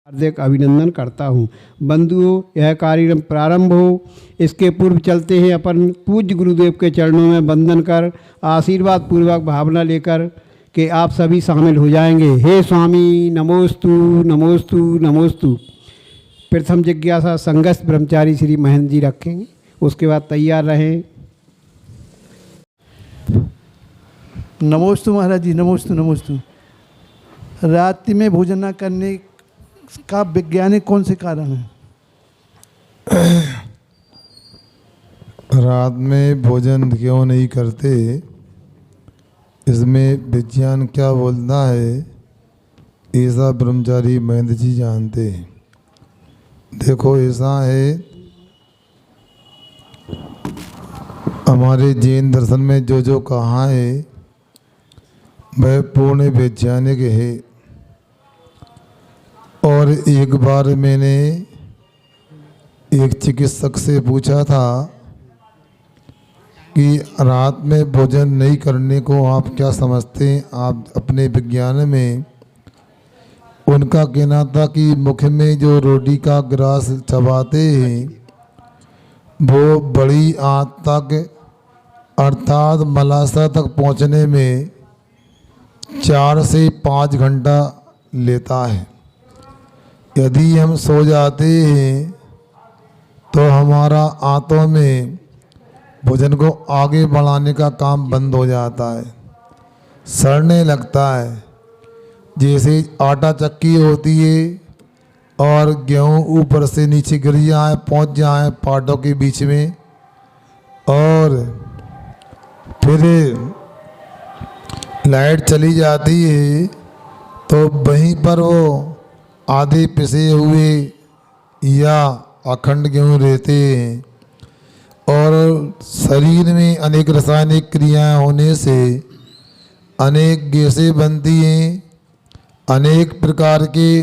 हार्दिक अभिनंदन करता हूँ। बंधुओं, यह कार्यक्रम प्रारंभ हो इसके पूर्व चलते हैं अपन पूज्य गुरुदेव के चरणों में वंदन कर आशीर्वाद पूर्वक भावना लेकर कि आप सभी शामिल हो जाएंगे। हे स्वामी नमोस्तु नमोस्तु नमोस्तु। प्रथम जिज्ञासा संघस्थ ब्रह्मचारी श्री महेंद्र जी रखेंगे, उसके बाद तैयार रहें। नमोस्तु महाराज जी, नमोस्तु नमोस्तु। रात्रि में भोजन न करने का वैज्ञानिक कौन से कारण है? रात में भोजन क्यों नहीं करते, इसमें विज्ञान क्या बोलता है ऐसा ब्रह्मचारी महेंद्र जी जानते हैं। देखो ऐसा है, हमारे जैन दर्शन में जो कहा है वह पूर्ण वैज्ञानिक है। और एक बार मैंने एक चिकित्सक से पूछा था कि रात में भोजन नहीं करने को आप क्या समझते हैं आप अपने विज्ञान में। उनका कहना था कि मुख में जो रोटी का ग्रास चबाते हैं वो बड़ी आंत तक अर्थात मलाशय तक पहुंचने में 4 से 5 घंटा लेता है। यदि हम सो जाते हैं तो हमारा आंतों में भोजन को आगे बढ़ाने का काम बंद हो जाता है, सड़ने लगता है। जैसे आटा चक्की होती है और गेहूँ ऊपर से नीचे गिर जाए, पहुँच जाए पाटों के बीच में, और फिर लाइट चली जाती है तो वहीं पर वो आधे पिसे हुए या अखंड गेहूँ रहते हैं। और शरीर में अनेक रासायनिक क्रियाएं होने से अनेक गैसें बनती हैं, अनेक प्रकार के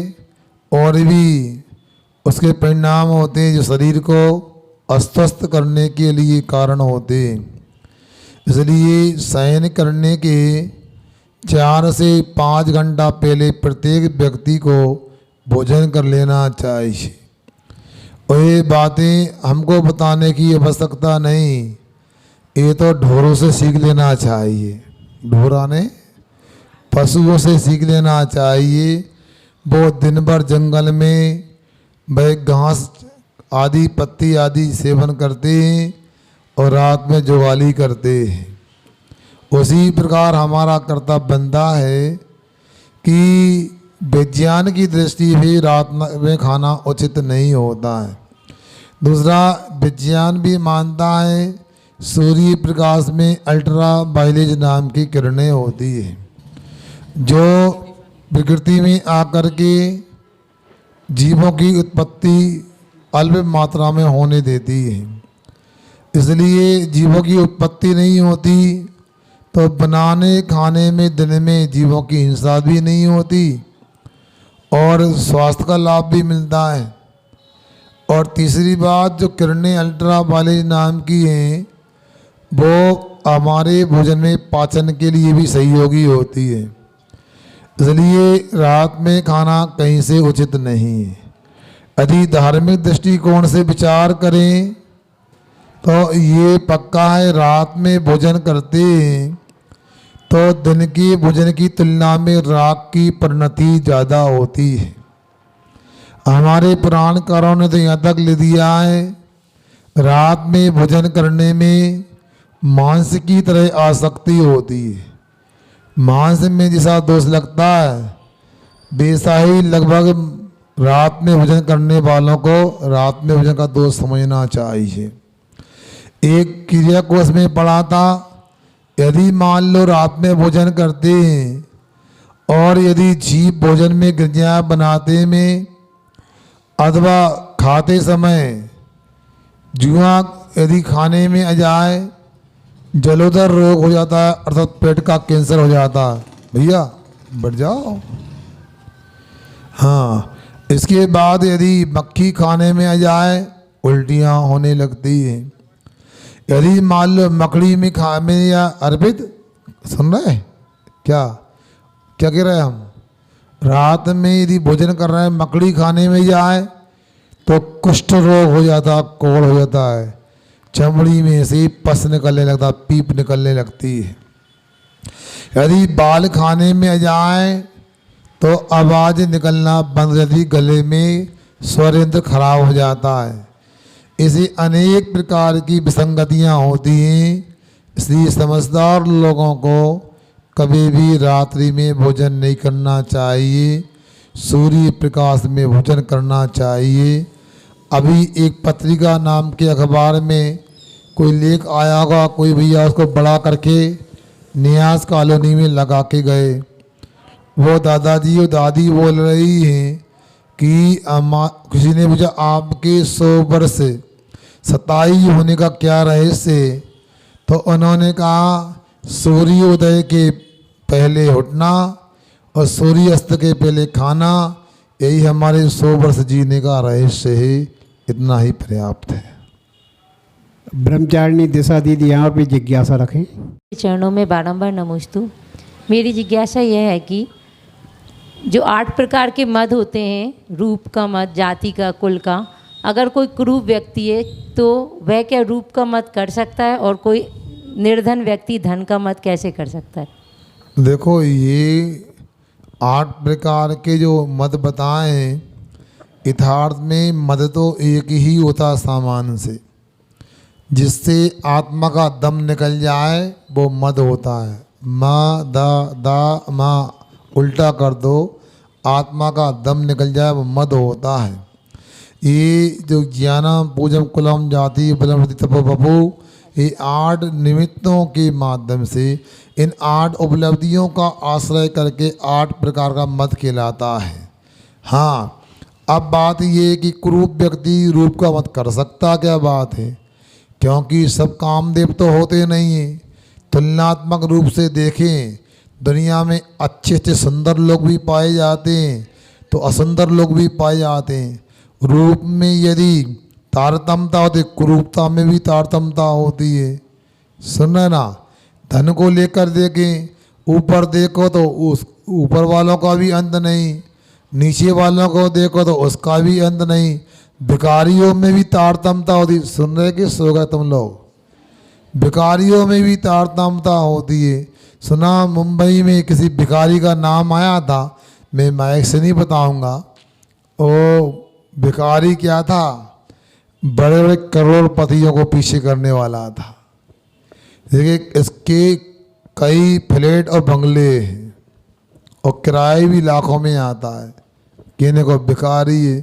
और भी उसके परिणाम होते हैं जो शरीर को अस्वस्थ करने के लिए कारण होते हैं। इसलिए शयन करने के 4 से 5 घंटा पहले प्रत्येक व्यक्ति को भोजन कर लेना चाहिए। और ये बातें हमको बताने की आवश्यकता नहीं, ये तो ढोरों से सीख लेना चाहिए। ढोरा ने पशुओं से सीख लेना चाहिए। वो दिन भर जंगल में वह घास आदि पत्ती आदि सेवन करते हैं और रात में जुगाली करते हैं। उसी प्रकार हमारा कर्तव्य बनता है कि विज्ञान की दृष्टि भी रात में खाना उचित नहीं होता है। दूसरा, विज्ञान भी मानता है सूर्य प्रकाश में अल्ट्रा वायलेट नाम की किरणें होती है जो प्रकृति में आकर के जीवों की उत्पत्ति अल्प मात्रा में होने देती है। इसलिए जीवों की उत्पत्ति नहीं होती तो बनाने खाने में दिन में जीवों की हिंसा भी नहीं होती और स्वास्थ्य का लाभ भी मिलता है। और तीसरी बात, जो किरणें अल्ट्रा वायलेट नाम की हैं वो हमारे भोजन में पाचन के लिए भी सहयोगी होती है। इसलिए रात में खाना कहीं से उचित नहीं है। यदि धार्मिक दृष्टिकोण से विचार करें तो ये पक्का है, रात में भोजन करते हैं तो दिन के भोजन की तुलना में रात की परिणति ज़्यादा होती है। हमारे पुराणकारों ने तो यहाँ तक ले दिया है, रात में भोजन करने में मांस की तरह आसक्ति होती है। मांस में जैसा दोष लगता है वैसा ही लगभग रात में भोजन करने वालों को रात में भोजन का दोष समझना चाहिए। एक क्रिया कोश में पढ़ा था, यदि मान लो रात में भोजन करते हैं और यदि जीव भोजन में गिरजा बनाते में अथवा खाते समय जुआ यदि खाने में आ जाए, जलोदर रोग हो जाता है अर्थात पेट का कैंसर हो जाता है। भैया बढ़ जाओ। हाँ, इसके बाद यदि मक्खी खाने में आ जाए उल्टियाँ होने लगती हैं। यदि मान लो मकड़ी में खा में या अर्पित सुन रहे क्या क्या कह रहे हैं हम, रात में यदि भोजन कर रहे हैं मकड़ी खाने में जाए तो कुष्ठ रोग हो जाता, कोढ़ हो जाता है, चमड़ी में से पस निकलने लगता, पीप निकलने लगती है। यदि बाल खाने में जाए तो आवाज़ निकलना बंद हो जाती, गले में स्वर यंत्र खराब हो जाता है। ऐसी अनेक प्रकार की विसंगतियाँ होती हैं। इसलिए समझदार लोगों को कभी भी रात्रि में भोजन नहीं करना चाहिए, सूर्य प्रकाश में भोजन करना चाहिए। अभी एक पत्रिका नाम के अखबार में कोई लेख आया होगा, कोई भैया उसको बड़ा करके न्यास कॉलोनी में लगा के गए। वो दादाजी और दादी बोल रही हैं कि किसी ने पूछा आपके 100 वर्ष सताई होने का क्या रहस्य है, तो उन्होंने कहा सूर्योदय के पहले उठना और सूर्यास्त के पहले खाना, यही हमारे 100 वर्ष जीने का रहस्य है, इतना ही पर्याप्त है। ब्रह्मचारिणी दिशा दीदी यहाँ पे जिज्ञासा रखें। चरणों में बारंबार नमोस्तु। मेरी जिज्ञासा यह है कि जो 8 प्रकार के मद होते हैं, रूप का मद, जाति का, कुल का, अगर कोई कुरूप व्यक्ति है तो वह क्या रूप का मद कर सकता है, और कोई निर्धन व्यक्ति धन का मद कैसे कर सकता है? देखो, ये 8 प्रकार के जो मद बताए हैं, यथार्थ में मद तो एक ही होता सामान से, जिससे आत्मा का दम निकल जाए वो मद होता है। मा दा मा उल्टा कर दो, आत्मा का दम निकल जाए वो मद होता है। ये जो ज्ञानम पूजम कुलम जाति बलम तपो बपू, ये 8 निमित्तों के माध्यम से इन 8 उपलब्धियों का आश्रय करके 8 प्रकार का मद कहलाता है। हाँ, अब बात ये कि कुरूप व्यक्ति रूप का मत कर सकता, क्या बात है? क्योंकि सब कामदेव तो होते नहीं हैं। तुलनात्मक रूप से देखें, दुनिया में अच्छे अच्छे सुंदर लोग भी पाए जाते हैं तो असुंदर लोग भी पाए जाते हैं। रूप में यदि तारतम्यता होती, कुरूपता में भी तारतम्यता होती है। सुन रहे ना? धन को लेकर देखें, ऊपर देखो तो उस ऊपर वालों का भी अंत नहीं, नीचे वालों को देखो तो उसका भी अंत नहीं। भिखारियों में भी तारतम्यता होती। सुन रहे कि सो गए तुम लोग? भिखारियों में भी तारतम्यता होती है। सुना, मुंबई में किसी भिखारी का नाम आया था, मैं माइक से नहीं बताऊंगा। वो भिखारी क्या था, बड़े बड़े करोड़पतियों को पीछे करने वाला था। देखिए, इसके कई फ्लैट और बंगले हैं और किराए भी लाखों में आता है। कहने को भिखारी है,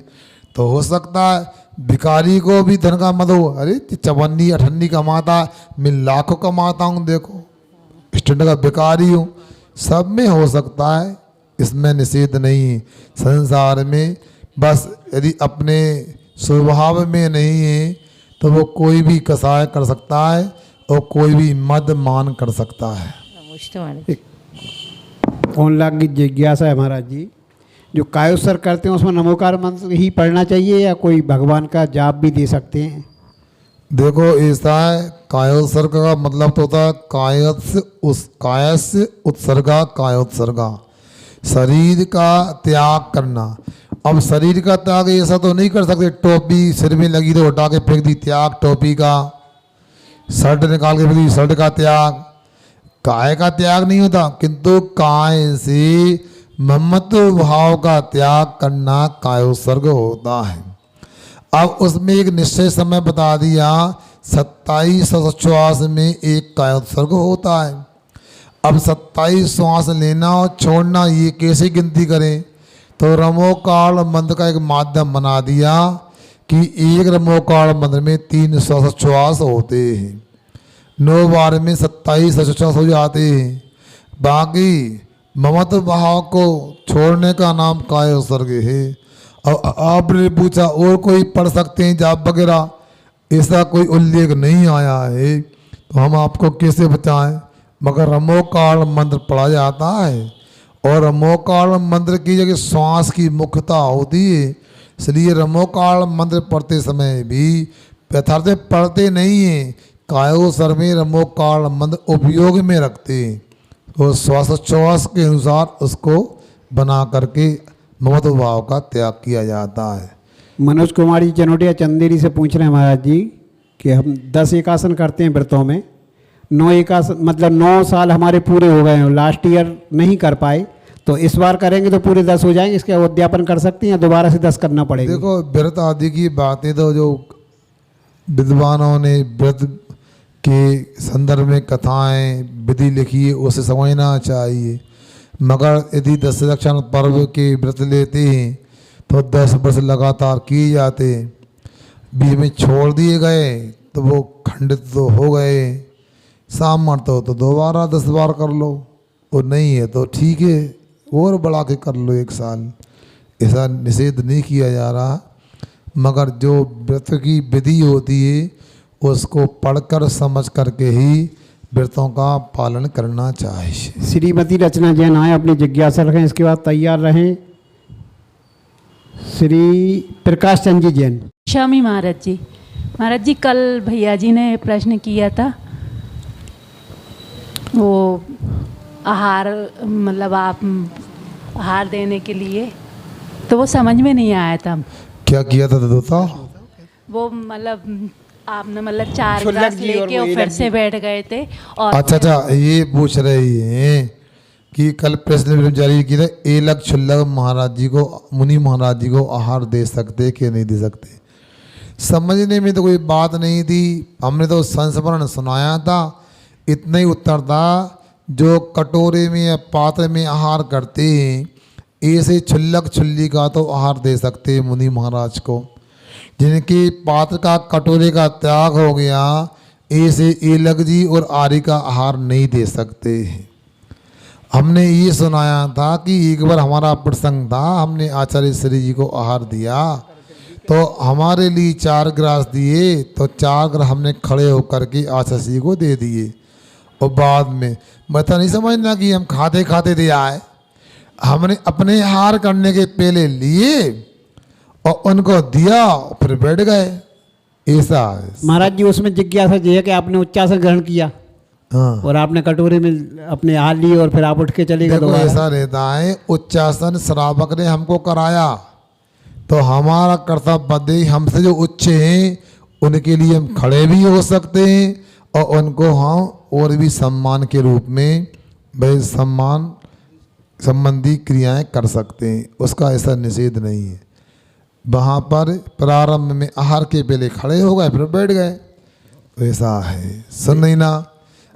तो हो सकता है भिखारी को भी धन का मद हो। अरे 54-58 कमाता, मैं लाखों कमाता हूँ, देखो स्टैंडर्ड का भिखारी हूँ। सब में हो सकता है, इसमें निषेध नहीं है। संसार में बस यदि अपने स्वभाव में नहीं है तो वो कोई भी कसाय कर सकता है और कोई भी मद मान कर सकता है। कौन लाख की जिज्ञासा है महाराज जी, जो कायोत्सर्ग करते हैं उसमें नमोकार मंत्र ही पढ़ना चाहिए या कोई भगवान का जाप भी दे सकते हैं? देखो, ऐसा है, कायोत्सर्ग का मतलब तो होता है कायस्य उत्सर्गा, कायोत्सर्गा, शरीर का त्याग करना। अब शरीर का त्याग ऐसा तो नहीं कर सकते, टोपी सिर में लगी तो उठा के फेंक दी, त्याग टोपी का। शर्ट निकाल के फेंक दी, शर्ट का त्याग। काय का त्याग नहीं होता, किंतु काय से ममत्व भाव का त्याग करना कायोत्सर्ग होता है। अब उसमें एक निश्चय समय बता दिया, 27 श्वास में एक कायोत्सर्ग होता है। अब 27 श्वास लेना और छोड़ना, ये कैसे गिनती करें? तो रमोकाल मंत्र का एक माध्यम बना दिया कि एक रमोकाल मंत्र में 3 श्वास होते हैं, 9 बार में 27 श्वास हो जाते हैं। बाकी ममत्व भाव को छोड़ने का नाम कायोत्सर्ग है। और आपने पूछा और कोई पढ़ सकते हैं जाप वगैरह, ऐसा कोई उल्लेख नहीं आया है, तो हम आपको कैसे बताएं? मगर रमोकाल मंत्र पढ़ा जाता है और रमोकाल मंत्र की जगह श्वास की मुख्यता होती है। इसलिए रमोकाल मंत्र पढ़ते समय भी यथार्थ पढ़ते नहीं हैं, कायोत्सर्ग में रमोकाल मंत्र उपयोग में रखते हैं। तो श्वासोच्छ्वास के अनुसार उसको बना करके ममत्व भाव का त्याग किया जाता है। मनोज कुमारी चनोटिया चंदेरी से पूछ रहे हैं महाराज जी कि हम 10 एकासन करते हैं व्रतों में, 9 एकासन मतलब 9 साल हमारे पूरे हो गए हैं, लास्ट ईयर नहीं कर पाए, तो इस बार करेंगे तो पूरे 10 हो जाएंगे, इसका उद्यापन कर सकते हैं या दोबारा से 10 करना पड़ेगा? देखो व्रत आदि की बातें तो जो विद्वानों ने व्रत के संदर्भ में कथाएं विधि लिखी है उसे समझना चाहिए, मगर यदि 10 लक्षण पर्व के व्रत लेते हैं तो 10 वर्ष लगातार किए जाते हैं, बीच में छोड़ दिए गए तो वो खंडित तो हो गए, सामर्थ्य तो दोबारा 10 बार कर लो, और नहीं है तो ठीक है और बढ़ा के कर लो 1 साल, ऐसा निषेध नहीं किया जा रहा, मगर जो व्रत की विधि होती है उसको पढ़कर समझ करके ही व्रतों का पालन करना चाहिए। श्रीमती रचना जैन आए, अपनी जिज्ञासा रखें, इसके बाद तैयार रहें। श्री प्रकाश चंद जी जैन। स्वामी महाराज जी कल भैया जी ने प्रश्न किया था, वो आहार मतलब आप आहार देने के लिए, तो वो समझ में नहीं आया था। क्या किया था दोता? वो मतलब आपने मतलब 4 गिलास लेके और फिर से बैठ गए थे और अच्छा ये पूछ रही हैं कि कल प्रश्न जारी किया था, एलग छुल्लग महाराज जी को, मुनि महाराज जी को आहार दे सकते कि नहीं दे सकते? समझने में तो कोई बात नहीं थी, हमने तो संस्मरण सुनाया था, इतना ही उत्तर था। जो कटोरे में या पात्र में आहार करते हैं ऐसे छुल्लक छुल्ली का तो आहार दे सकते हैं मुनि महाराज को, जिनके पात्र का कटोरे का त्याग हो गया ऐसे एलग जी और आर्य का आहार नहीं दे सकते हैं। हमने ये सुनाया था कि एक बार हमारा प्रसंग था, हमने आचार्य श्री जी को आहार दिया तो हमारे लिए 4 गिलास दिए, तो 4 गिलास हमने खड़े होकर के आचार्य श्री को दे दिए, और बाद में मैं तो नहीं समझना कि हम खाते खाते दिया है, हमने अपने आहार करने के पहले लिए और उनको दिया फिर बैठ गए, ऐसा है महाराज जी। उसमें जिज्ञासा ये है कि आपने उच्चासन ग्रहण किया, हाँ, और आपने कटोरे में अपने हाथ लिए और फिर आप उठ के चले गए। देखो ऐसा रहता है, उच्चासन श्रावक ने हमको कराया तो हमारा कर्तव्य बदे हमसे जो उच्च हैं उनके लिए हम खड़े भी हो सकते हैं और उनको हम और भी सम्मान के रूप में भाई सम्मान संबंधी क्रियाएं कर सकते हैं, उसका ऐसा निषेध नहीं है। वहाँ पर प्रारंभ में आहार के पहले खड़े हो गए फिर बैठ गए, वैसा है। सुन नहीं ना,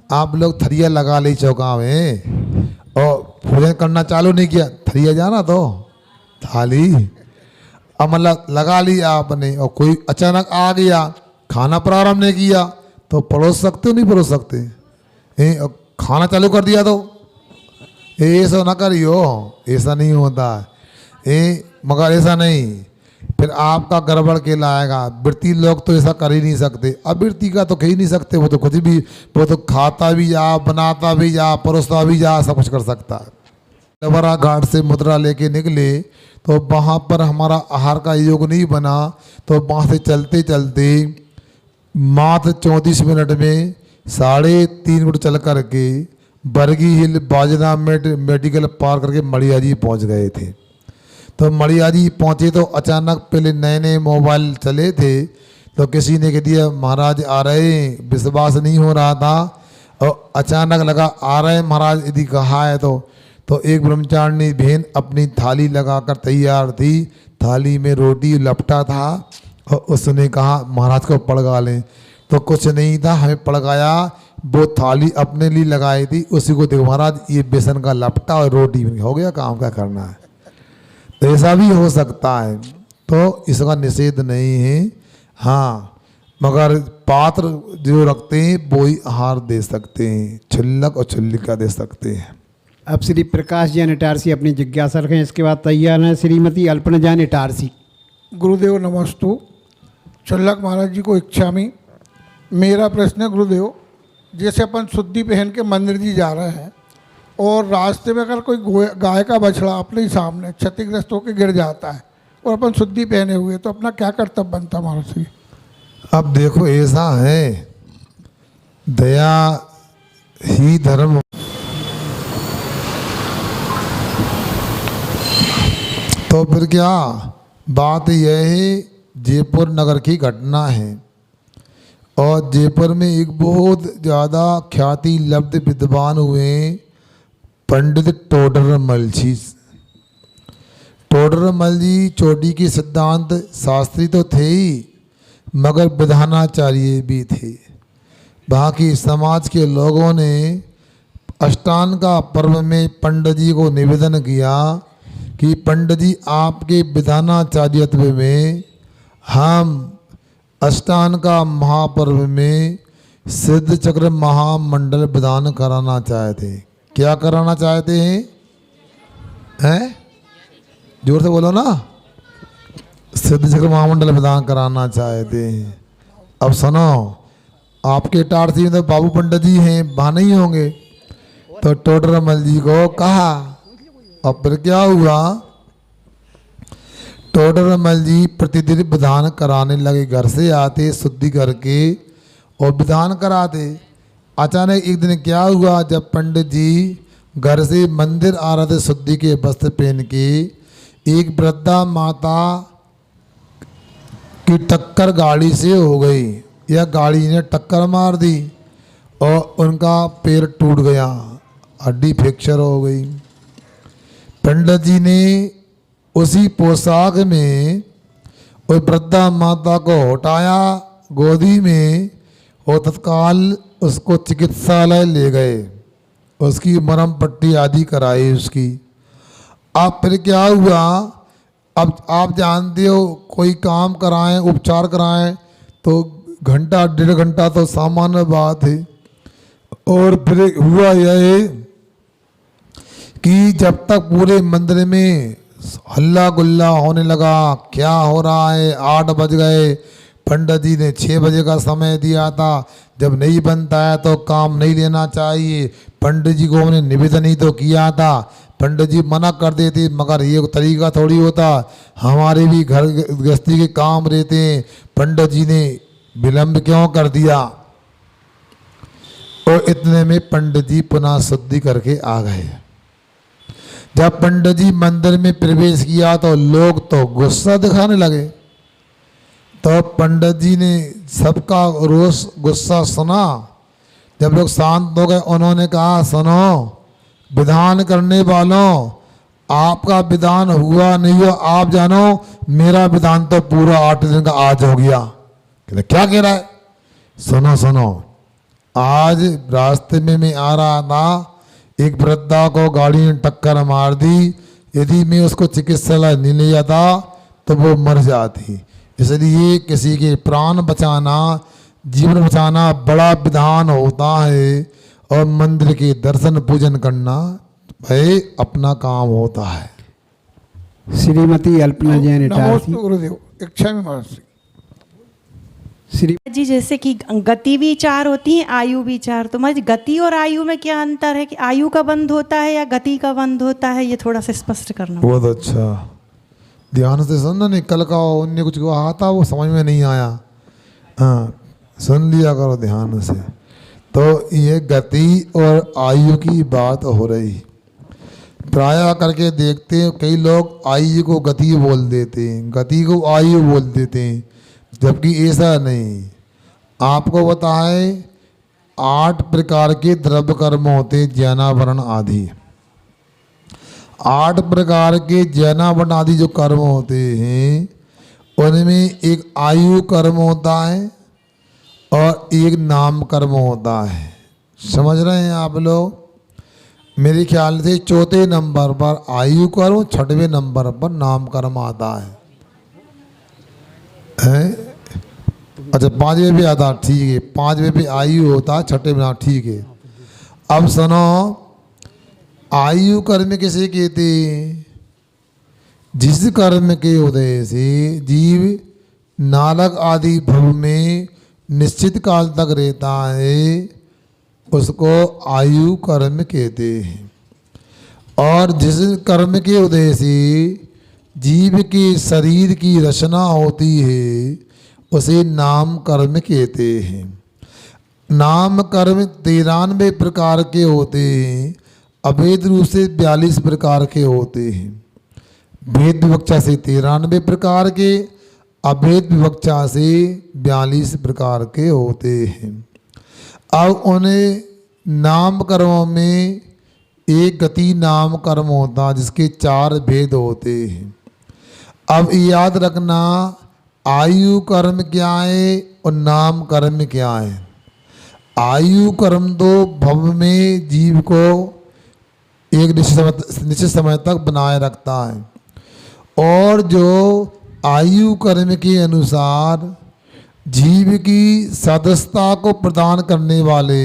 आप लोग थरिया लगा ली चौका में और भोजन करना चालू नहीं किया, थरिया जाना तो थाली अब मतलब लगा लिया आपने, और कोई अचानक आ गया खाना प्रारंभ नहीं किया तो परोस सकते हो नहीं परोस सकते? खाना चालू कर दिया तो ऐसा ना करियो, ऐसा नहीं होता है। मगर ऐसा नहीं, फिर आपका गड़बड़ के लाएगा। वृत्ति लोग तो ऐसा कर ही नहीं सकते, अवृत्ति का तो कह ही नहीं सकते, वो तो कुछ भी, वो तो खाता भी जा, बनाता भी जा, परोसता भी जा, सब कुछ कर सकता है। डबरा घाट से मुद्रा लेके निकले तो वहाँ पर हमारा आहार का योग नहीं बना, तो वहाँ से चलते चलते मात्र 34 मिनट में 3.5 मिनट चल करके बरगी हिल बाजना मेडिकल पार करके मड़िया जी पहुँच गए थे। तो मड़िया जी पहुँचे तो अचानक पहले नए नए मोबाइल चले थे, तो किसी ने कह दिया महाराज आ रहे हैं, विश्वास नहीं हो रहा था और अचानक लगा आ रहे हैं महाराज यदि कहा है तो एक ब्रह्मचारिणी बहन अपनी थाली लगाकर तैयार थी, थाली में रोटी लपटा था और उसने कहा महाराज को पड़गा लें, तो कुछ नहीं था, हमें पड़गाया, वो थाली अपने लिए लगाई थी, उसी को देखो महाराज ये बेसन का लपटा और रोटी हो गया, काम क्या करना है। तो ऐसा भी हो सकता है, तो इसका निषेध नहीं है। हाँ, मगर पात्र जो रखते हैं वो ही आहार दे सकते हैं, छुल्लक और छुल्लिका दे सकते हैं। अब श्री प्रकाश जैन इटारसी अपनी जिज्ञासा रखें, इसके बाद तैयार हैं श्रीमती अल्पना जैन इटारसी। गुरुदेव नमस्तु। छुल्लक महाराज जी को इच्छा में मेरा प्रश्न है गुरुदेव, जैसे अपन शुद्धि पहन के मंदिर जी जा रहे हैं और रास्ते में अगर कोई गाय का बछड़ा अपने ही सामने क्षतिग्रस्त होकर गिर जाता है और अपन शुद्धि पहने हुए, तो अपना क्या कर्तव्य बनता महाराज जी? अब देखो ऐसा है, दया ही धर्म। तो फिर क्या बात यह है, जयपुर नगर की घटना है और जयपुर में एक बहुत ज़्यादा ख्याति लब्ध विद्वान हुए पंडित टोडरमल जी। टोडरमल जी चोटी के सिद्धांत शास्त्री तो थे ही मगर विधानाचार्य भी थे। बाकी समाज के लोगों ने अष्टांग का पर्व में पंडित जी को निवेदन किया कि पंडित जी आपके विधानाचार्यत्व में हम अष्टांग का महापर्व में सिद्ध चक्र महामंडल विधान कराना चाहते हैं। क्या कराना चाहते हैं? जोर से बोलो ना। सिद्ध चक्र महामंडल विधान कराना चाहते हैं। अब सुनो, आपके टारसी में तो बाबू पंडित जी हैं, वहाँ नहीं होंगे। तो टोडरमल जी को कहा, अब फिर क्या हुआ, टोडरमल जी प्रतिदिन विधान कराने लगे। घर से आते शुद्धि करके और विधान कराते। अचानक एक दिन क्या हुआ, जब पंडित जी घर से मंदिर आ रहे थे शुद्धि के वस्त्र पहन के, एक वृद्धा माता की टक्कर गाड़ी से हो गई या गाड़ी ने टक्कर मार दी और उनका पैर टूट गया, हड्डी फ्रैक्चर हो गई। पंडित जी ने उसी पोशाक में उस वृद्धा माता को उठाया गोदी में और तत्काल उसको चिकित्सालय ले गए। उसकी मरहम पट्टी आदि कराई उसकी। अब फिर क्या हुआ, अब आप जानते हो कोई काम कराएं, उपचार कराएं तो घंटा 1.5 घंटा तो सामान्य बात है। और फिर हुआ यह कि जब तक पूरे मंदिर में हल्ला गुल्ला होने लगा, क्या हो रहा है, 8 बज गए। पंडित जी ने 6 बजे का समय दिया था। जब नहीं बनता है तो काम नहीं लेना चाहिए। पंडित जी को हमने निवेदन ही तो किया था, पंडित जी मना कर देते, मगर ये तरीका थोड़ी होता, हमारे भी घर गृहस्थी के काम रहते हैं। पंडित जी ने विलम्ब क्यों कर दिया। और इतने में पंडित जी पुनः शुद्धि करके आ गए। जब पंडित जी मंदिर में प्रवेश किया तो लोग तो गुस्सा दिखाने लगे। तो पंडित जी ने सबका रोष गुस्सा सुना। जब लोग शांत हो गए, उन्होंने कहा, सुनो विधान करने वालों, आपका विधान हुआ नहीं हुआ आप जानो, मेरा विधान तो पूरा 8 दिन का आज हो गया। कहते क्या कह रहा है? सुनो सुनो, आज रास्ते में मैं आ रहा था, एक वृद्धा को गाड़ी ने टक्कर मार दी। यदि मैं उसको चिकित्सालय नहीं ले जाता तो वो मर जाती। इसलिए किसी के प्राण बचाना, जीवन बचाना बड़ा विधान होता है। और मंदिर के दर्शन पूजन करना भाई अपना काम होता है। श्रीमती अल्पना जैन इटारसी। नमस्ते गुरुदेव। इच्छा में महर्षि श्री जी जैसे कि गति विचार होती है, आयु विचार, तो मैं गति और आयु में क्या अंतर है कि आयु का बंध होता है या गति का बंध होता है, ये थोड़ा सा स्पष्ट करना। बहुत अच्छा, ध्यान से सुनना। नहीं कल का उनने कुछ कहा था वो समझ में नहीं आया, हाँ सुन लिया करो ध्यान से। तो ये गति और आयु की बात हो रही। प्रायः करके देखते हैं कई लोग आयु को गति बोल देते हैं, गति को आयु बोल देते हैं, जबकि ऐसा नहीं। आपको बताए 8 प्रकार के द्रव्य कर्म होते, ज्ञानावरण आदि। 8 प्रकार के ज्ञानावरण आदि जो कर्म होते हैं उनमें एक आयु कर्म होता है और एक नाम कर्म होता है। समझ रहे हैं आप लोग? मेरे ख्याल से 4थे नंबर पर आयु कर्म, 6वें नंबर पर नाम कर्म आता है? अच्छा 5वें भी आता, ठीक है। 5वें भी आयु होता है, 6वें में, ठीक है। अब सुनो, आयु कर्म किसे कहते हैं? जिस कर्म के उदय से जीव नालक आदि भव में निश्चित काल तक रहता है उसको आयु कर्म कहते हैं। और जिस कर्म के उदय से जीव के शरीर की रचना होती है उसे नाम कर्म कहते हैं। नाम कर्म 93 प्रकार के होते हैं, अवैध रूप से 42 प्रकार के होते हैं। भेद विवक्षा से 93 प्रकार के, अभेद विवक्षा से 42 प्रकार के होते हैं। अब उन्हें नाम कर्मों में एक गति नाम कर्म होता है जिसके 4 भेद होते हैं। अब याद रखना आयु कर्म क्या है और नाम कर्म क्या है। आयु कर्म तो भव में जीव को एक निश्चित समय तक बनाए रखता है, और जो आयु कर्म के अनुसार जीव की सदस्यता को प्रदान करने वाले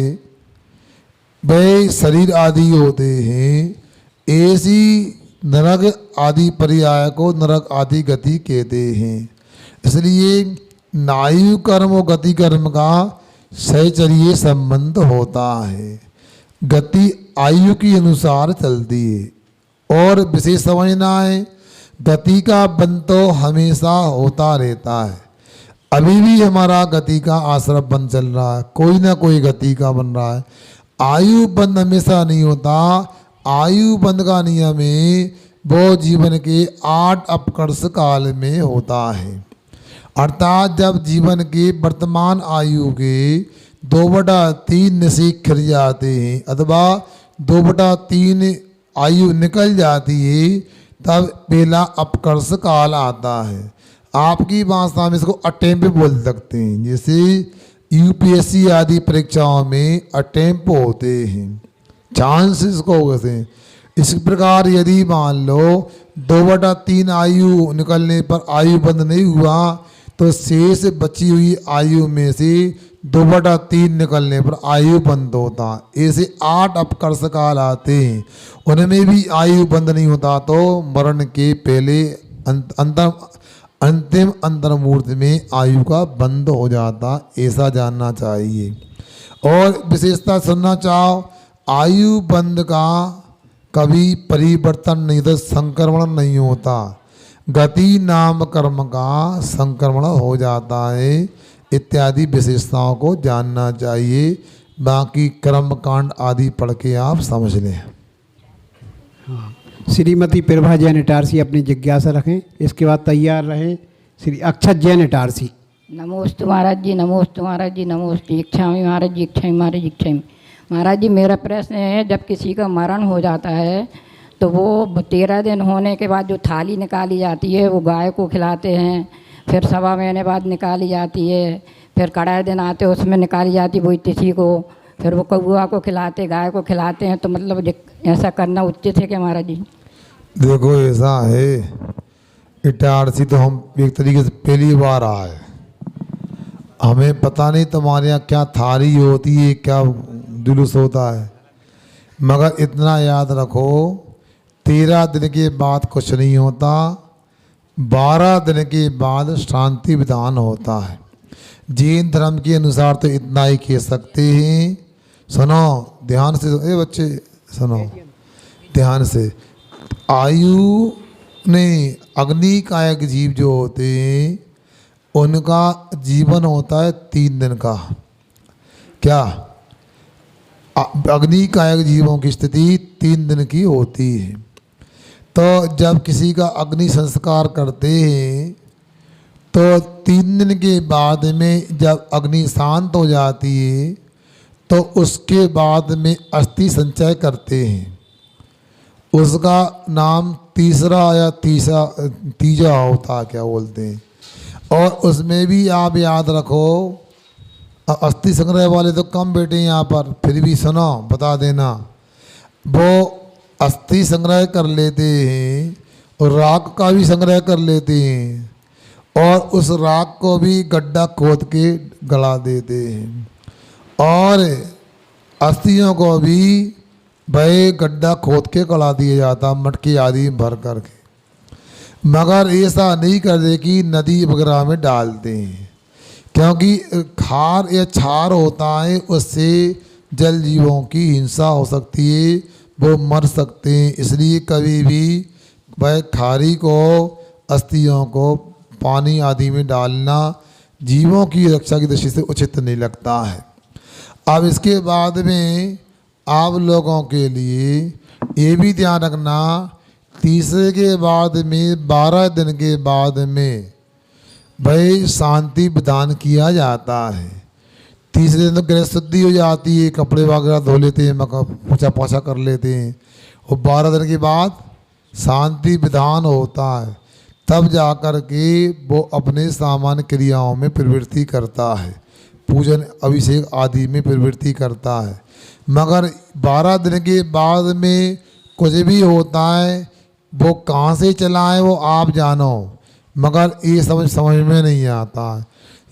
वे शरीर आदि होते हैं, ऐसी नरक आदि पर्याय को नरक आदि गति कहते हैं। इसलिए नायु कर्म और गति कर्म का सहचर्य संबंध होता है। गति आयु के अनुसार चलती है और विशेष समझना है गति का बंध तो हमेशा होता रहता है। अभी भी हमारा गति का आश्रम बंध चल रहा है, कोई ना कोई गति का बन रहा है। आयु बंध हमेशा नहीं होता। आयु बंध का नियम है वो जीवन के 8 अपकर्ष काल में होता है, अर्थात जब जीवन के वर्तमान आयु के 2/3 निश्चित खिर जाते हैं अथवा 2/3 आयु निकल जाती है, तब पहला अपकर्ष काल आता है। आपकी भाषा में इसको अटेम्प बोल सकते हैं, जैसे यूपीएससी आदि परीक्षाओं में अटेम्प होते हैं, चांसेस को कहते हैं। इस प्रकार यदि मान लो 2/3 आयु निकलने पर आयु बंद नहीं हुआ तो शेष बची हुई आयु में से 2/3 निकलने पर आयु बंद होता। ऐसे 8 अपकर्ष काल आते हैं, उनमें भी आयु बंद नहीं होता तो मरण के पहले अंतिम अंतर्मूर्ति में आयु का बंद हो जाता, ऐसा जानना चाहिए। और विशेषता सुनना चाहो, आयु बंद का कभी परिवर्तन नहीं तो संक्रमण नहीं होता, गति नाम कर्म का संक्रमण हो जाता है, इत्यादि विशेषताओं को जानना चाहिए। बाकी कर्म कांड आदि पढ़ के आप समझ लें। श्रीमती प्रभा जैन इटारसी अपनी जिज्ञासा रखें, इसके बाद तैयार रहें श्री अक्षत जैन इटारसी। नमोस्तु महाराज जी, नमोस्तु महाराज जी, नमोस्तु। इच्छामि महाराज जी, इच्छामि महाराज जी, इच्छामि महाराज जी। मेरा प्रश्न है, जब किसी का मरण हो जाता है तो वो 13 दिन होने के बाद जो थाली निकाली जाती है वो गाय को खिलाते हैं, फिर 1.25 महीने बाद निकाली जाती है, फिर कड़ाए दिन आते उसमें निकाली जाती वही तिथि को, फिर वो कौआ को खिलाते, गाय को खिलाते हैं, तो मतलब ऐसा करना उचित है क्या महाराज जी? देखो ऐसा है, इटारसी तो हम एक तरीके से पहली बार आए, हमें पता नहीं तुम्हारे यहाँ क्या थाली होती है, क्या जुलूस होता है, मगर इतना याद रखो 13 दिन के बाद कुछ नहीं होता, 12 दिन के बाद शांति विधान होता है। जैन धर्म के अनुसार तो इतना ही कह सकते हैं। सुनो ध्यान से, ए बच्चे सुनो ध्यान से। आयु ने अग्नि कायक जीव जो होते हैं उनका जीवन होता है 3 दिन का। क्या अग्नि कायक जीवों की स्थिति 3 दिन की होती है। तो जब किसी का अग्नि संस्कार करते हैं तो 3 दिन के बाद में जब अग्नि शांत हो जाती है तो उसके बाद में अस्थि संचय करते हैं, उसका नाम तीसरा या तीजा होता क्या बोलते हैं। और उसमें भी आप याद रखो, अस्थि संग्रह वाले तो कम बैठे हैं यहाँ पर, फिर भी सुनो बता देना, वो अस्थि संग्रह कर लेते हैं और राख का भी संग्रह कर लेते हैं और उस राख को भी गड्ढा खोद के गला देते हैं और अस्थियों को भी भाई गड्ढा खोद के गला दिया जाता मटकी आदि भर करके। मगर ऐसा नहीं करते कि नदी वगैरह में डालते हैं, क्योंकि खार या क्षार होता है, उससे जल जीवों की हिंसा हो सकती है, वो मर सकते हैं। इसलिए कभी भी वह खारी को अस्थियों को पानी आदि में डालना जीवों की रक्षा की दृष्टि से उचित नहीं लगता है। अब इसके बाद में आप लोगों के लिए ये भी ध्यान रखना, तीसरे के बाद में 12 दिन के बाद में भाई शांति विधान किया जाता है। तीसरे दिन तो गृह शुद्धि हो जाती है, कपड़े वगैरह धो लेते हैं, पोछा पोछा कर लेते हैं, और 12 दिन के बाद शांति विधान होता है। तब जाकर के वो अपने सामान्य क्रियाओं में प्रवृत्ति करता है, पूजन अभिषेक आदि में प्रवृत्ति करता है। मगर 12 दिन के बाद में कुछ भी होता है, वो कहाँ से चला है वो आप जानो, मगर ये समझ में नहीं आता है।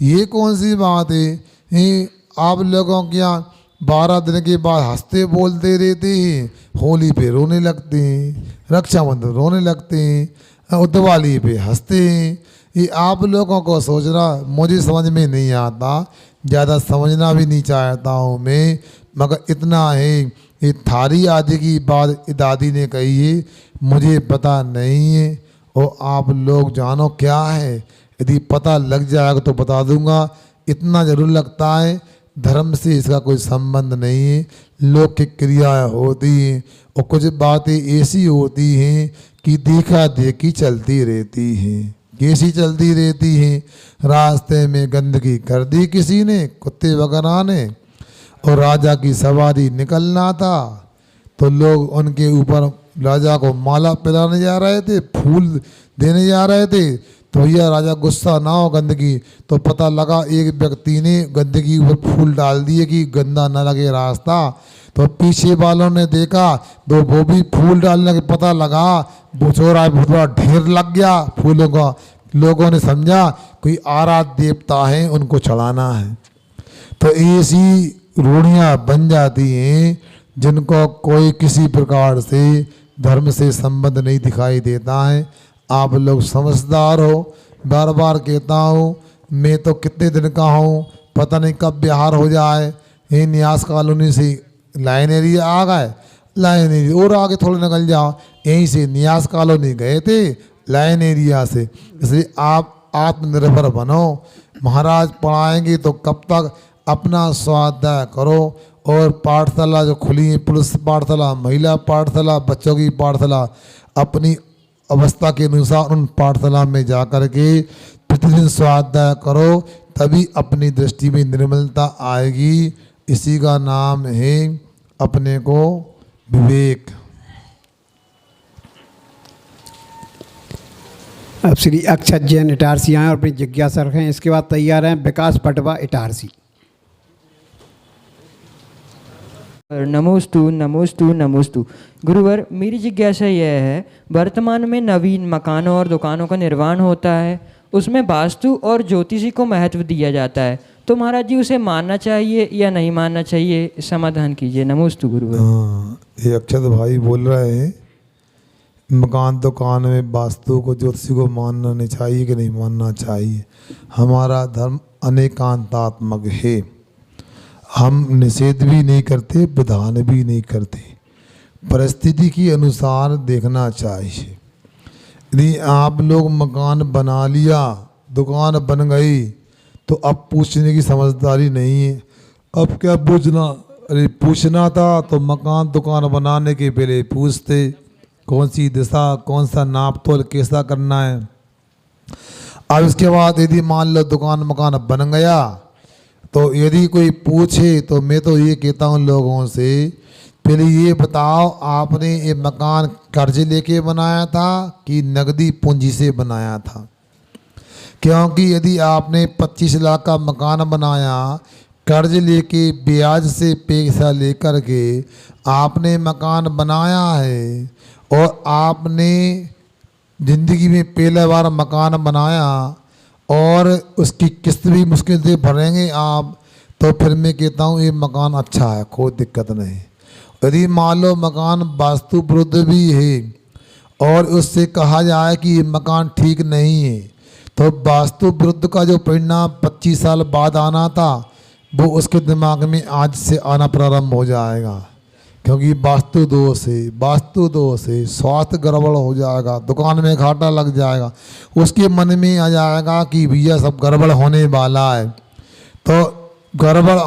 ये कौन सी बात है? ये आप लोगों के यहाँ 12 दिन के बाद हंसते बोलते रहते हैं, होली पे रोने लगते हैं, रक्षाबंधन रोने लगते हैं, दिवाली पे हंसते हैं। ये आप लोगों को सोचना मुझे समझ में नहीं आता, ज़्यादा समझना भी नहीं चाहता हूँ मैं, मगर इतना है ये थारी आदि की बात दादी ने कही है, मुझे पता नहीं है, और आप लोग जानो क्या है। यदि पता लग जाएगा तो बता दूंगा। इतना जरूर लगता है धर्म से इसका कोई संबंध नहीं है, लोक की क्रियाएँ होती हैं, और कुछ बातें ऐसी होती हैं कि देखा देखी चलती रहती हैं। कैसी चलती रहती हैं? रास्ते में गंदगी कर दी किसी ने, कुत्ते वगैरह ने, और राजा की सवारी निकलना था तो लोग उनके ऊपर राजा को माला पिलाने जा रहे थे, फूल देने जा रहे थे, तो भैया राजा गुस्सा ना हो गंदगी, तो पता लगा एक व्यक्ति ने गंदगी ऊपर फूल डाल दिए कि गंदा ना लगे रास्ता, तो पीछे वालों ने देखा तो वो भी फूल डालने के पता लगा, बुछोरा बुछोरा ढेर लग गया फूलों का। लोगों ने समझा कोई आराध्य देवता है, उनको चढ़ाना है। तो ऐसी रूढ़ियाँ बन जाती हैं जिनको कोई किसी प्रकार से धर्म से संबंध नहीं दिखाई देता है। आप लोग समझदार हो, बार बार कहता हूँ, मैं तो कितने दिन का हूँ, पता नहीं कब बिहार हो जाए। ये न्यास कॉलोनी से लाइन एरिया आ गए, लाइन एरिया और आगे थोड़ा निकल जाओ, यहीं से न्यास कॉलोनी गए थे लाइन एरिया से। इसलिए आप आत्मनिर्भर बनो। महाराज पढ़ाएंगे तो कब तक अपना स्वाध्याय करो, और पाठशाला जो खुली है, पुरुष पाठशाला, महिला पाठशाला, बच्चों की पाठशाला, अपनी अवस्था के अनुसार उन पाठशाला में जा कर के प्रतिदिन स्वाध्याय करो, तभी अपनी दृष्टि में निर्मलता आएगी। इसी का नाम है अपने को विवेक। अब श्री अक्षत जैन इटारसी आएँ और अपनी जिज्ञासा रखें। इसके बाद तैयार हैं विकास पटवा इटारसी। नमोस्तु नमोस्तु नमोस्तु। गुरुवर, मेरी जिज्ञासा यह है, वर्तमान में नवीन मकानों और दुकानों का निर्माण होता है, उसमें वास्तु और ज्योतिषी को महत्व दिया जाता है, तो महाराज जी उसे मानना चाहिए या नहीं मानना चाहिए, समाधान कीजिए। नमोस्तु गुरुवर। हाँ, ये अक्षत भाई बोल रहे हैं मकान दुकान में वास्तु को ज्योतिषी को मानना नहीं चाहिए कि नहीं मानना चाहिए। हमारा धर्म अनेकांतात्मक है, हम निषेध भी नहीं करते, विधान भी नहीं करते, परिस्थिति के अनुसार देखना चाहिए। यदि आप लोग मकान बना लिया, दुकान बन गई, तो अब पूछने की समझदारी नहीं है। अब क्या पूछना? अरे पूछना था तो मकान दुकान बनाने के पहले पूछते, कौन सी दिशा, कौन सा नाप तोल कैसा करना है। अब इसके बाद यदि मान लो दुकान मकान बन गया, तो यदि कोई पूछे तो मैं तो ये कहता हूँ लोगों से, पहले ये बताओ आपने ये मकान कर्ज लेके बनाया था कि नगदी पूंजी से बनाया था। क्योंकि यदि आपने 25 लाख का मकान बनाया, कर्ज लेके ब्याज से पैसा लेकर के आपने मकान बनाया है, और आपने ज़िंदगी में पहले बार मकान बनाया और उसकी किस्त भी मुश्किल से भरेंगे आप, तो फिर मैं कहता हूँ ये मकान अच्छा है, कोई दिक्कत नहीं। यदि मान लो मकान वास्तु विरुद्ध भी है और उससे कहा जाए कि ये मकान ठीक नहीं है, तो वास्तु विरुद्ध का जो परिणाम 25 साल बाद आना था, वो उसके दिमाग में आज से आना प्रारंभ हो जाएगा। क्योंकि वास्तु दोष है, स्वास्थ्य गड़बड़ हो जाएगा, दुकान में घाटा लग जाएगा, उसके मन में आ जाएगा कि भैया सब गड़बड़ होने वाला है। तो गड़बड़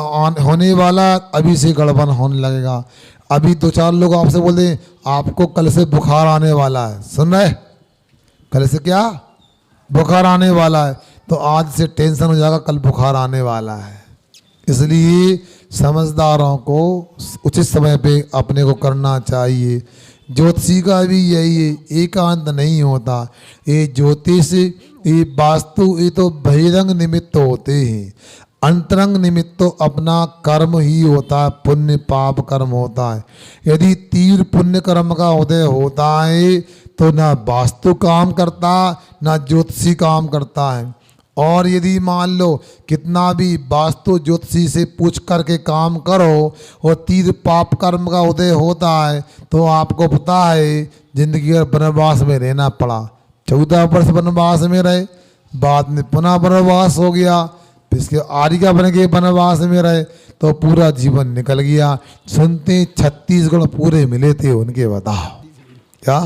होने वाला, अभी से गड़बड़ होने लगेगा। अभी 2-4 लोग आपसे बोल दें आपको कल से बुखार आने वाला है, सुन रहे, कल से क्या बुखार आने वाला है, तो आज से टेंशन हो जाएगा कल बुखार आने वाला है। इसलिए समझदारों को उचित समय पे अपने को करना चाहिए। ज्योतिषी का भी यही है, एकांत नहीं होता। ये ज्योतिष, ये वास्तु, ये तो बहिरंग निमित्त होते हैं। अंतरंग निमित्त तो अपना कर्म ही होता है, पुण्य पाप कर्म होता है। यदि तीव्र पुण्य कर्म का उदय होता है तो ना वास्तु काम करता, ना ज्योतिषी काम करता है। और यदि मान लो कितना भी वास्तु ज्योतिषी से पूछ करके काम करो और तीव्र पाप कर्म का उदय होता है तो आपको पता है जिंदगी भर वनवास में रहना पड़ा। 14 वर्ष वनवास में रहे, बाद में पुनः वनवास हो गया, फिर इसके आर्या बन के वनवास में रहे तो पूरा जीवन निकल गया। सुनते 36 गुण पूरे मिले थे उनके, बताओ क्या,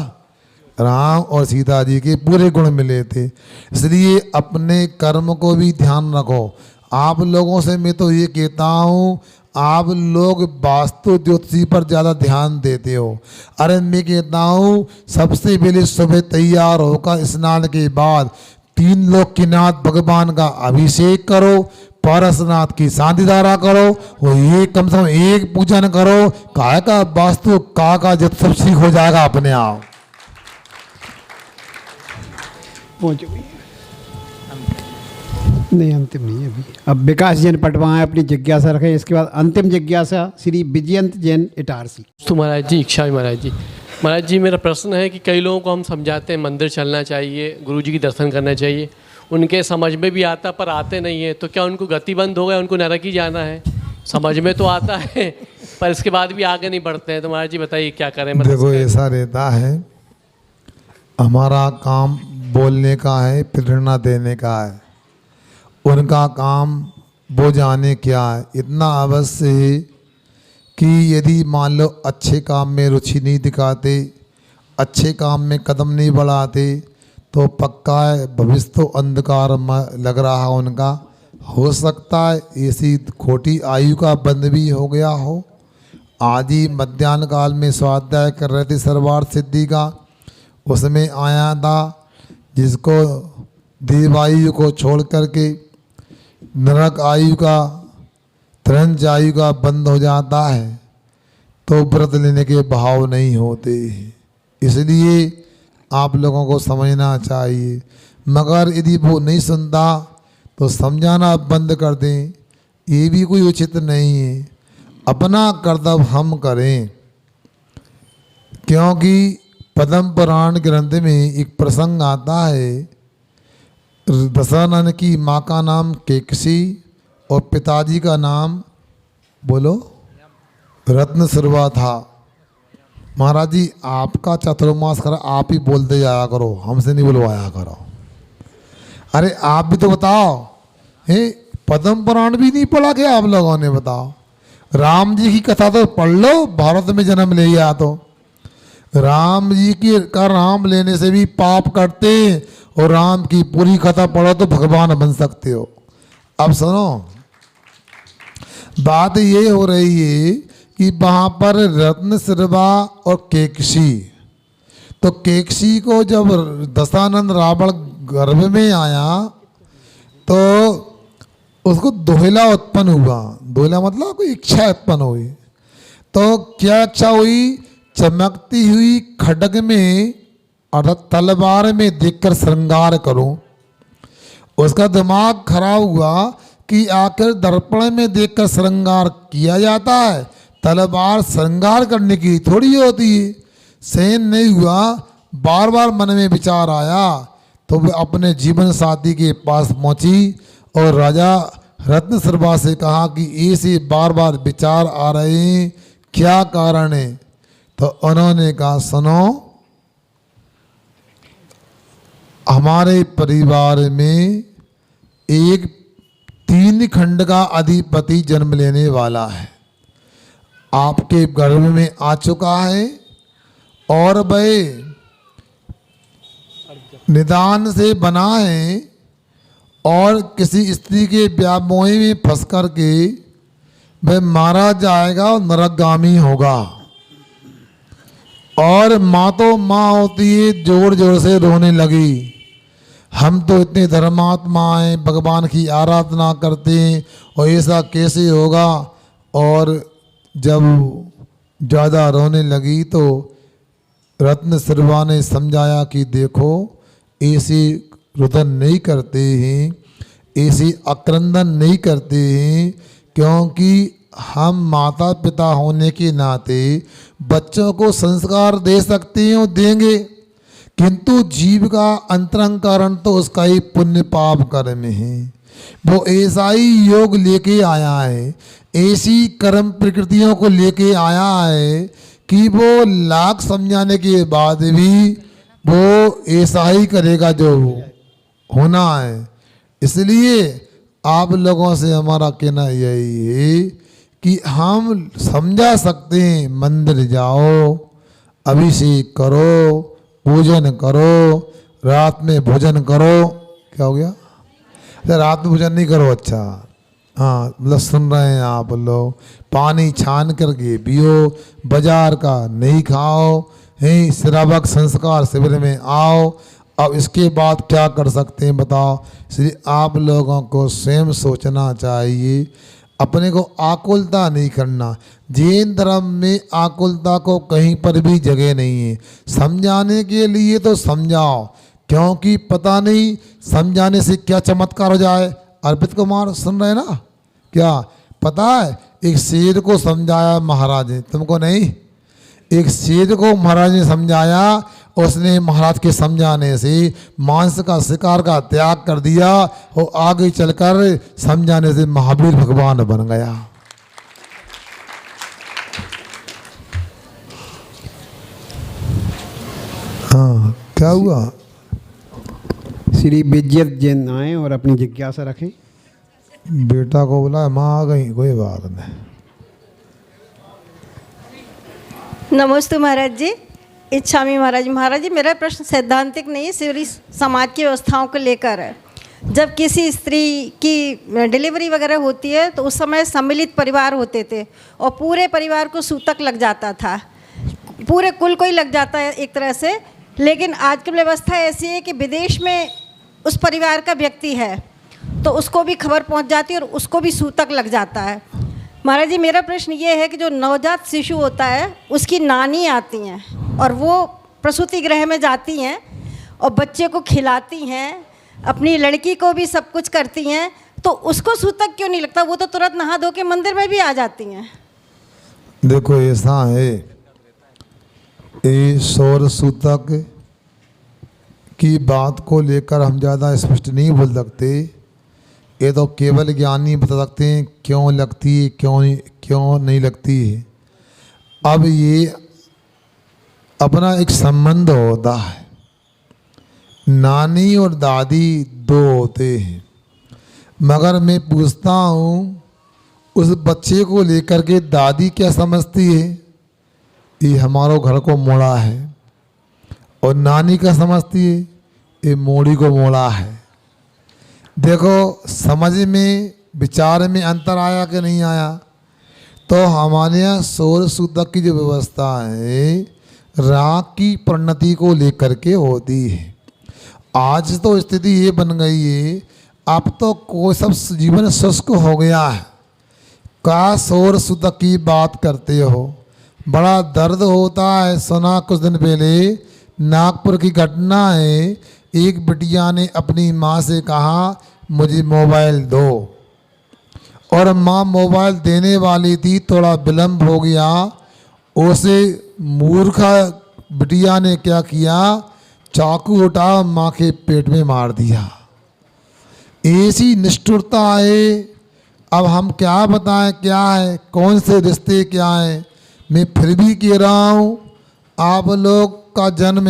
राम और सीता जी के पूरे गुण मिले थे। इसलिए अपने कर्म को भी ध्यान रखो। आप लोगों से मैं तो ये कहता हूँ, आप लोग वास्तु ज्योतिषी पर ज़्यादा ध्यान देते हो। अरे मैं कहता हूँ सबसे पहले सुबह तैयार होकर स्नान के बाद 3 लोक के नाथ भगवान का अभिषेक करो, पारसनाथ की शांति धारा करो और ये कम से कम एक पूजन करो। काय का वास्तु का जब सब ठीक हो जाएगा अपने आप। पहुँच गई नहीं, अंतिम नहीं है अभी। अब विकास जैन पटवाएं अपनी जिज्ञासा रखें, इसके बाद अंतिम जिज्ञासा श्री विजयंत जैन इटारसी। तो महाराज जी, इच्छा महाराज जी मेरा प्रश्न है कि कई लोगों को हम समझाते हैं मंदिर चलना चाहिए, गुरु जी की दर्शन करना चाहिए, उनके समझ में भी आता पर आते नहीं है, तो क्या उनको गति बंद हो गया, उनको नरक ही जाना है? समझ में तो आता है पर इसके बाद भी आगे नहीं बढ़ते हैं, तो महाराज जी बताइए क्या करें? देखो ऐसा रहता है, हमारा काम बोलने का है, प्रेरणा देने का है, उनका काम वो जाने क्या है। इतना अवश्य है कि यदि मान लो अच्छे काम में रुचि नहीं दिखाते, अच्छे काम में कदम नहीं बढ़ाते तो पक्का है भविष्य तो अंधकार लग रहा है उनका। हो सकता है ऐसी खोटी आयु का बंध भी हो गया हो। आदि मध्याह्न काल में स्वाध्याय कर रहे थे सर्वार्थ सिद्धि का, उसमें आया था जिसको देवायु को छोड़ करके नरक आयु का, त्रंज आयु का बंद हो जाता है तो व्रत लेने के भाव नहीं होते। इसलिए आप लोगों को समझना चाहिए, मगर यदि वो नहीं सुनता तो समझाना बंद कर दें, ये भी कोई उचित नहीं है। अपना कर्तव्य हम करें, क्योंकि पद्म पुराण ग्रंथ में एक प्रसंग आता है, दशानन की माँ का नाम केकसी और पिताजी का नाम बोलो रत्न सुरवा था। महाराज जी आपका चातुर्मास करा, आप ही बोलते जाया करो, हमसे नहीं बुलवाया करो। अरे आप भी तो बताओ, हे पद्म पुराण भी नहीं पढ़ा क्या आप लोगों ने? बताओ, राम जी की कथा तो पढ़ लो, भारत में जन्म ले गया तो राम जी की का राम लेने से भी पाप करते, और राम की पूरी कथा पढ़ो तो भगवान बन सकते हो। अब सुनो, बात ये हो रही है कि वहाँ पर रत्न सिरवा और केकसी, तो केकसी को जब दशानन रावण गर्भ में आया तो उसको दोहला उत्पन्न हुआ। दोहला मतलब कोई इच्छा उत्पन्न हुई। तो क्या इच्छा हुई? चमकती हुई खड्ग में अर्थात तलवार में देखकर श्रृंगार करूं। उसका दिमाग खराब हुआ कि आखिर दर्पण में देखकर श्रृंगार किया जाता है, तलवार श्रृंगार करने की थोड़ी होती है। सहन नहीं हुआ, बार बार मन में विचार आया तो वह अपने जीवन साथी के पास पहुंची और राजा रत्न सिरवा से कहा कि ऐसे बार बार विचार आ रहे हैं, क्या कारण है? तो उन्होंने कहा, सुनो, हमारे परिवार में एक 3 खंड का अधिपति जन्म लेने वाला है, आपके गर्भ में आ चुका है और वह निदान से बना है और किसी स्त्री के व्यामोह में फंस करके वह मारा जाएगा और नरकगामी होगा। और माँ तो माँ होती है, जोर जोर से रोने लगी। हम तो इतने धर्मात्मा हैं, भगवान की आराधना करते हैं और ऐसा कैसे होगा। और जब ज़्यादा रोने लगी तो रत्न सिरवा ने समझाया कि देखो ऐसे रुदन नहीं करते हैं, ऐसे आक्रंदन नहीं करते हैं, क्योंकि हम माता पिता होने के नाते बच्चों को संस्कार दे सकते हैं और देंगे, किंतु जीव का अंतरंग कारण तो उसका ही पुण्य पाप कर्म है। वो ऐसा ही योग लेके आया है, ऐसी कर्म प्रकृतियों को लेके आया है कि वो लाख समझाने के बाद भी वो ऐसा ही करेगा जो होना है। इसलिए आप लोगों से हमारा कहना यही है कि हम समझा सकते हैं, मंदिर जाओ, अभिषेक करो, पूजन करो, रात में भोजन करो। क्या हो गया? अरे रात में भोजन नहीं करो। अच्छा हाँ, मतलब सुन रहे हैं आप लोग। पानी छान करके पियो, बाजार का नहीं खाओ, हैं श्रावक संस्कार शिविर में आओ। अब इसके बाद क्या कर सकते हैं बताओ? इसलिए आप लोगों को स्वयं सोचना चाहिए, अपने को आकुलता नहीं करना। जैन धर्म में आकुलता को कहीं पर भी जगह नहीं है। समझाने के लिए तो समझाओ, क्योंकि पता नहीं समझाने से क्या चमत्कार हो जाए। अर्पित कुमार सुन रहे ना? क्या पता है, एक शेर को समझाया महाराज ने, तुमको नहीं? एक शेर को महाराज ने समझाया, उसने महाराज के समझाने से मांस का शिकार का त्याग कर दिया और आगे चलकर समझाने से महावीर भगवान बन गया। हाँ, क्या हुआ? श्री विजय जैन आए और अपनी जिज्ञासा रखें। बेटा को बोला माँ आ गई, कोई बात नहीं। नमस्ते महाराज जी, इच्छामी महाराज। महाराज जी, मेरा प्रश्न सैद्धांतिक नहीं है, सिर्फ समाज की व्यवस्थाओं को लेकर है। जब किसी स्त्री की डिलीवरी वगैरह होती है तो उस समय सम्मिलित परिवार होते थे और पूरे परिवार को सूतक लग जाता था, पूरे कुल को ही लग जाता है एक तरह से। लेकिन आजकल व्यवस्था ऐसी है कि विदेश में उस परिवार का व्यक्ति है तो उसको भी खबर पहुंच जाती है और उसको भी सूतक लग जाता है। महाराज जी, मेरा प्रश्न ये है कि जो नवजात शिशु होता है उसकी नानी आती हैं और वो प्रसूति गृह में जाती हैं और बच्चे को खिलाती हैं, अपनी लड़की को भी सब कुछ करती हैं, तो उसको सूतक क्यों नहीं लगता? वो तो तुरंत नहा धो के मंदिर में भी आ जाती हैं। देखो ऐसा है, ये सौर सूतक की बात को लेकर हम ज़्यादा स्पष्ट नहीं बोल सकते। ये तो केवल ज्ञानी बता सकते हैं क्यों लगती है, क्यों नहीं लगती है। अब ये अपना एक संबंध होता है, नानी और दादी दो होते हैं, मगर मैं पूछता हूँ उस बच्चे को लेकर के दादी क्या समझती है? ये हमारो घर को मोड़ा है। और नानी क्या समझती है? ये मोड़ी को मोड़ा है। देखो समझ में विचार में अंतर आया कि नहीं आया? तो हमारे यहाँ सौर सूतक की जो व्यवस्था है राग की परिणति को लेकर के होती है। आज तो स्थिति ये बन गई है, अब तो कोई सब जीवन शुष्क हो गया है। का सौर सूतक की बात करते हो, बड़ा दर्द होता है। सुना कुछ दिन पहले नागपुर की घटना है, एक बिटिया ने अपनी माँ से कहा मुझे मोबाइल दो, और माँ मोबाइल देने वाली थी, थोड़ा विलम्ब हो गया। उसे मूर्खा बिटिया ने क्या किया, चाकू उठा माँ के पेट में मार दिया। ऐसी निष्ठुरता है। अब हम क्या बताएं क्या है, कौन से रिश्ते क्या हैं। मैं फिर भी कह रहा हूँ, आप लोग का जन्म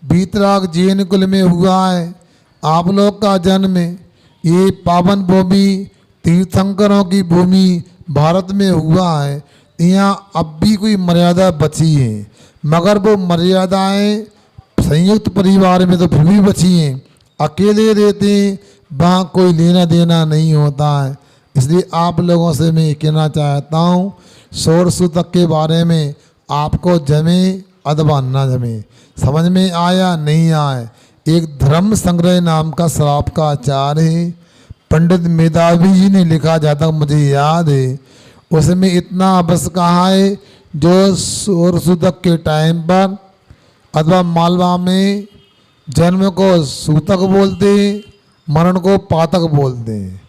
बीतराग जैन कुल में हुआ है। आप लोग का जन्म ये पावन भूमि तीर्थंकरों की भूमि भारत में हुआ है। यहाँ अब भी कोई मर्यादा बची है, मगर वो मर्यादाएं संयुक्त परिवार में तो फिर भी बची हैं। अकेले रहते हैं, वहाँ कोई लेना देना नहीं होता है। इसलिए आप लोगों से मैं कहना चाहता हूँ, सौर सूतक के बारे में आपको जमे अथवा न जमे। समझ में आया नहीं आए। एक धर्म संग्रह नाम का श्राप का आचार है, पंडित मेधावी जी ने लिखा, जहाँ तक मुझे याद है। उसमें इतना बस कहा है, जो सौर सूतक के टाइम पर अथवा मालवा में जन्म को सूतक बोलते हैं, मरण को पातक बोलते हैं।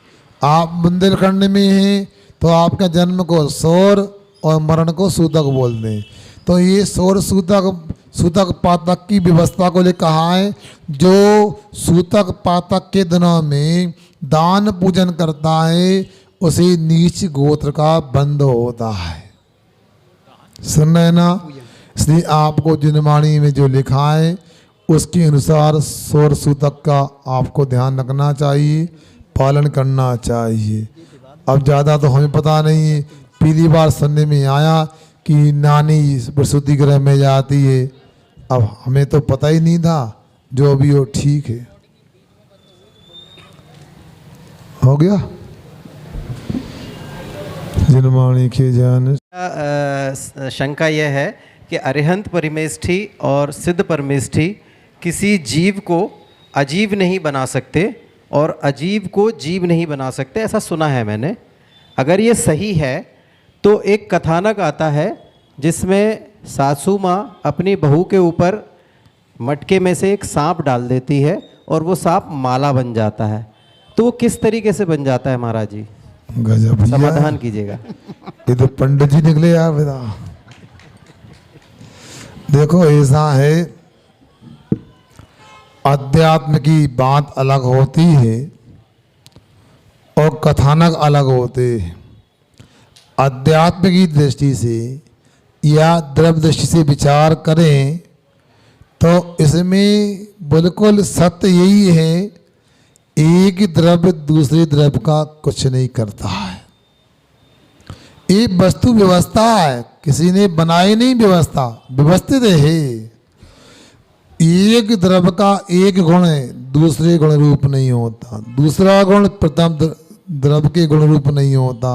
आप बुंदेलखंड में हैं तो आपके जन्म को सौर और मरण को सूतक बोलते हैं। तो ये सौर सूतक पातक की व्यवस्था को ले कहा है। जो सूतक पातक के दिनों में दान पूजन करता है उसे नीच गोत्र का बंध होता है। सुन रहे ना? इसलिए आपको जिनवाणी में जो लिखा है उसके अनुसार सौर सूतक का आपको ध्यान रखना चाहिए, पालन करना चाहिए। अब ज़्यादा तो हमें पता नहीं है। पहली बार सुनने में आया कि नानी प्रसूति गृह में जाती है। अब हमें तो पता ही नहीं था। जो भी हो ठीक है। हो गया जिनवाणी के जान। शंका यह है कि अरिहंत परिमेष्ठी और सिद्ध परिमेष्ठी किसी जीव को अजीव नहीं बना सकते और अजीव को जीव नहीं बना सकते, ऐसा सुना है मैंने। अगर ये सही है तो एक कथानक आता है जिसमें सासू माँ अपनी बहू के ऊपर मटके में से एक सांप डाल देती है और वो सांप माला बन जाता है। तो वो किस तरीके से बन जाता है महाराज जी? गजब, समाधान कीजिएगा। ये तो पंडित जी निकले यार बेटा। देखो ऐसा है, अध्यात्म की बात अलग होती है और कथानक अलग होते हैं। अध्यात्म की दृष्टि से या द्रव्य दृष्टि से विचार करें तो इसमें बिल्कुल सत्य यही है, एक द्रव्य दूसरे द्रव्य का कुछ नहीं करता है। ये वस्तु व्यवस्था है, किसी ने बनाई नहीं व्यवस्था, व्यवस्थित है। एक द्रव्य का एक गुण है, दूसरे गुण रूप नहीं होता। दूसरा गुण प्रथम द्रव्य के गुण रूप नहीं होता।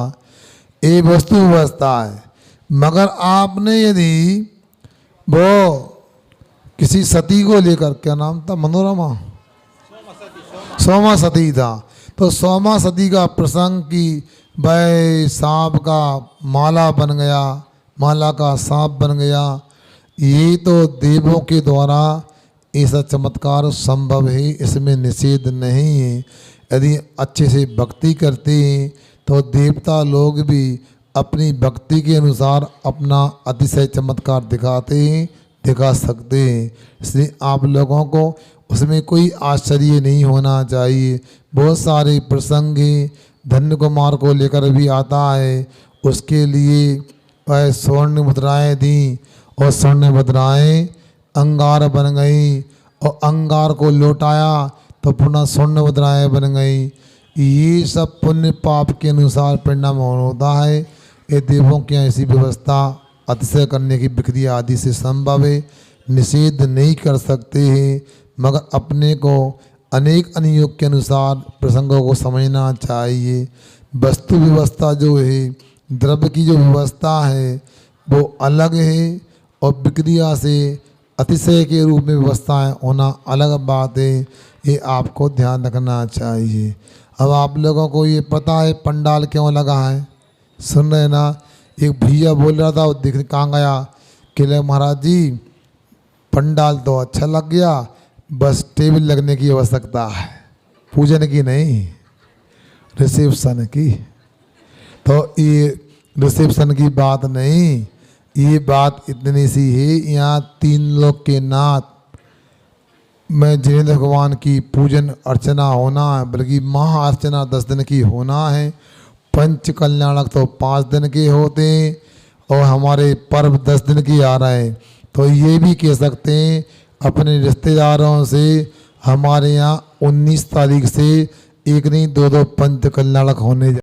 ये वस्तु व्यवस्था है। मगर आपने यदि वो किसी सती को लेकर, क्या नाम था, मनोरमा, सोमा सती था, तो सोमा सती का प्रसंग कि भाई सांप का माला बन गया, माला का सांप बन गया, ये तो देवों के द्वारा ऐसा चमत्कार संभव है, इसमें निषेध नहीं है। यदि अच्छे से भक्ति करते हैं तो देवता लोग भी अपनी भक्ति के अनुसार अपना अतिशय चमत्कार दिखाते हैं, दिखा सकते हैं। इसलिए आप लोगों को उसमें कोई आश्चर्य नहीं होना चाहिए। बहुत सारे प्रसंग धन्य कुमार को लेकर भी आता है, उसके लिए वह स्वर्ण मुद्राएँ दी और स्वर्ण मुद्राएँ अंगार बन गई और अंगार को लौटाया तो पुनः स्वर्ण मुद्राएँ बन गई। ये सब पुण्य पाप के अनुसार परिणाम होता है। ये देवों की ऐसी व्यवस्था अतिशय करने की प्रक्रिया आदि से संभव है, निषेध नहीं कर सकते हैं। मगर अपने को अनेक अनुयोग के अनुसार प्रसंगों को समझना चाहिए। वस्तु व्यवस्था जो है, द्रव्य की जो व्यवस्था है वो अलग है और प्रक्रिया से अतिशय के रूप में व्यवस्थाएं होना अलग बात है। ये आपको ध्यान रखना चाहिए। अब आप लोगों को ये पता है पंडाल क्यों लगा है? सुन रहे ना? एक भैया बोल रहा था, वो देख कहाँ गया, कि महाराज जी पंडाल तो अच्छा लग गया, बस टेबल लगने की आवश्यकता है, पूजन की नहीं, रिसेप्शन की। तो ये रिसेप्शन की बात नहीं, ये बात इतनी सी है, यहाँ तीन लोग के नाथ में जिनेंद्र भगवान की पूजन अर्चना होना है, बल्कि महाअर्चना 10 दिन की होना है। पंच कल्याणक तो 5 दिन के होते हैं और हमारे पर्व 10 दिन के आ रहे हैं। तो ये भी कह सकते हैं अपने रिश्तेदारों से हमारे यहाँ 19 तारीख से एक नहीं 2 पंच कल्याणक होने